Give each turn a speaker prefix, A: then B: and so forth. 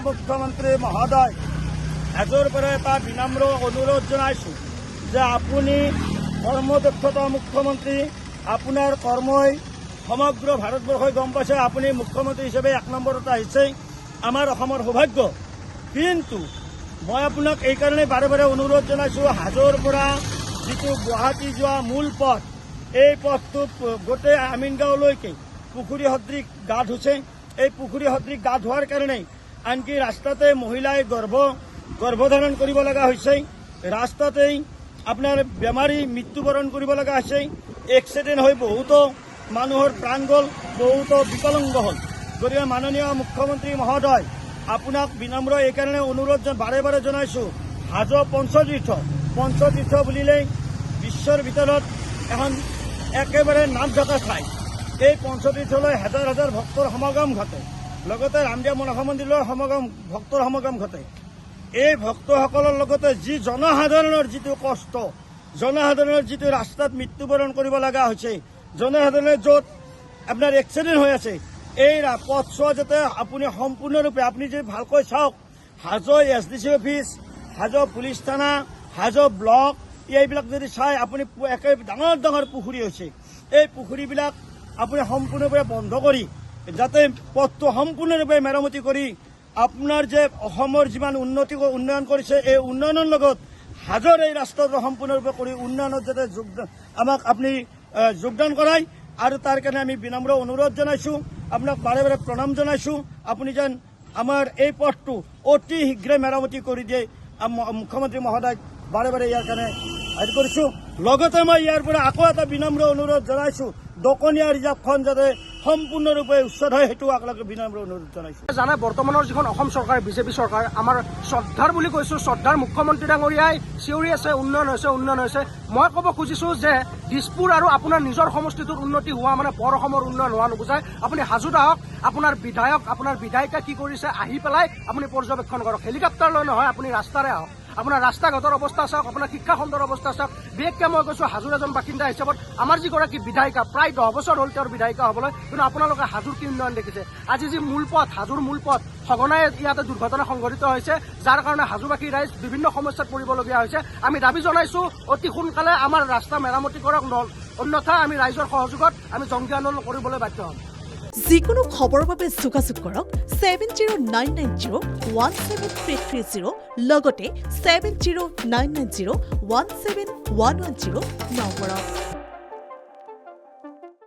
A: মুখ্যমন্ত্ৰী মহোদয়, এজৰ পৰা এটা বিনম্ৰ অনুৰোধ জনাইছোঁ যে আপুনি কৰ্মদক্ষতা মুখ্যমন্ত্ৰী, আপোনাৰ কৰ্মই সমগ্ৰ ভাৰতবৰ্ষই গম পাইছে। আপুনি মুখ্যমন্ত্ৰী হিচাপে 1 নম্বৰত আহিছেই, আমাৰ অসমৰ সৌভাগ্য। কিন্তু মই আপোনাক এইকাৰণে বাৰে বাৰে অনুৰোধ জনাইছোঁ, হাজোৰ পৰা যিটো গুৱাহাটী যোৱা মূল পথ, এই পথটো গোটেই আমিনগাঁৱলৈকে পুখুৰী সদৃশ গাঁত হৈছে। এই পুখুৰী সদৃশ গাঁত হোৱাৰ কাৰণেই আনকি ৰাস্তাতে মহিলাই গৰ্ভধাৰণ কৰিব লগা হৈছে, ৰাস্তাতেই আপোনাৰ বেমাৰী মৃত্যুবৰণ কৰিব লগা হৈছে, এক্সিডেণ্ট হৈ বহুতো মানুহৰ প্ৰাণ গ'ল, বহুতো বিকলাংগ হ'ল। গতিকে মাননীয় মুখ্যমন্ত্ৰী মহোদয়, আপোনাক বিনম্ৰ এইকাৰণে অনুৰোধ বাৰে বাৰে জনাইছোঁ, হাজো পঞ্চতীৰ্থ বুলিলেই বিশ্বৰ ভিতৰত এখন একেবাৰে নাম থকা ঠাই। এই পঞ্চতীৰ্থলৈ হাজাৰ হাজাৰ ভক্তৰ সমাগম ঘটে, লগতে ৰামদেৱ মনসা মন্দিৰৰ ভক্তৰ সমাগম ঘটে। এই ভক্তসকলৰ লগতে যি জনসাধাৰণৰ যিটো কষ্ট, জনসাধাৰণৰ যিটো ৰাস্তাত মৃত্যুবৰণ কৰিব লগা হৈছে, জনসাধাৰণে য'ত আপোনাৰ এক্সিডেণ্ট হৈ আছে, এই পথছোৱা যাতে আপুনি সম্পূৰ্ণৰূপে আপুনি যদি ভালকৈ চাওক, Hajo SDC office, Hajo police থানা, হাজো ব্লক, এইবিলাক যদি চাই আপুনি একেবাৰে ডাঙৰ ডাঙৰ পুখুৰী হৈছে। এই পুখুৰীবিলাক আপুনি সম্পূৰ্ণৰূপে বন্ধ কৰি যাতে পথটো সম্পূৰ্ণৰূপে মেৰামতি কৰি আপোনাৰ যে অসমৰ যিমান উন্নয়ন কৰিছে, এই উন্নয়নৰ লগত হাজোৰ এই ৰাস্তাটো সম্পূৰ্ণৰূপে কৰি উন্নয়নত যাতে আমাক আপুনি যোগদান কৰায়। আৰু তাৰ কাৰণে আমি বিনম্ৰ অনুৰোধ জনাইছোঁ, আপোনাক বাৰে বাৰে প্ৰণাম জনাইছোঁ, আপুনি যেন আমাৰ এই পথটো অতি শীঘ্ৰে মেৰামতি কৰি দিয়ে। মুখ্যমন্ত্ৰী মহোদয় বাৰে বাৰে ইয়াৰ কাৰণে হেৰি কৰিছোঁ। লগতে মই ইয়াৰ পৰা আকৌ এটা বিনম্ৰ অনুৰোধ জনাইছোঁ, দকনীয়া ৰিজাৰ্ভখন যাতে সম্পূৰ্ণৰূপে উচ্ছেদ হয়, সেইটো আপোনালোকে বিনম্ৰ অনুৰোধ জনাইছোঁ।
B: জানে বৰ্তমানৰ যিখন অসম চৰকাৰ, বিজেপি চৰকাৰ, আমাৰ শ্ৰদ্ধাৰ বুলি কৈছোঁ, শ্ৰদ্ধাৰ মুখ্যমন্ত্ৰী ডাঙৰীয়াই চিঞৰি আছে উন্নয়ন হৈছে। মই ক'ব খুজিছোঁ যে দিছপুৰ আৰু আপোনাৰ নিজৰ সমষ্টিটোৰ উন্নতি হোৱা মানে বৰ অসমৰ উন্নয়ন হোৱা নুবুজায়। আপুনি হাজোত আহক, আপোনাৰ বিধায়ক, আপোনাৰ বিধায়িকা কি কৰিছে আহি পেলাই আপুনি পৰ্যবেক্ষণ কৰক। হেলিকপ্টাৰ লৈ নহয়, আপুনি ৰাস্তাৰে আহক, আপোনাৰ ৰাস্তা ঘাটৰ অৱস্থা চাওক, আপোনাৰ শিক্ষা খণ্ডৰ অৱস্থা চাওক। বিশেষকৈ মই কৈছোঁ হাজোৰ এজন বাসিন্দা হিচাপত আমাৰ যিগৰাকী বিধায়িকা, প্ৰায় 10 বছৰ হ'ল তেওঁৰ বিধায়িকা হ'বলৈ, কিন্তু আপোনালোকে হাজোৰ কি উন্নয়ন দেখিছে? আজি যি মূল পথ, হাজোৰ মূল পথ, সঘনাই ইয়াতে দুৰ্ঘটনা সংঘটিত হৈছে, যাৰ কাৰণে হাজোবাসী ৰাইজ বিভিন্ন সমস্যাত পৰিবলগীয়া হৈছে। আমি দাবী জনাইছোঁ অতি সোনকালে আমাৰ ৰাস্তা মেৰামতি কৰক, অন্যথা আমি ৰাইজৰ সহযোগত আমি জংগী আন্দোলন কৰিবলৈ বাধ্য হ'ম।
C: যিকোনো খবৰৰ বাবে যোগাযোগ কৰক 7099017330 লগতে 7099017110 নম্বৰত।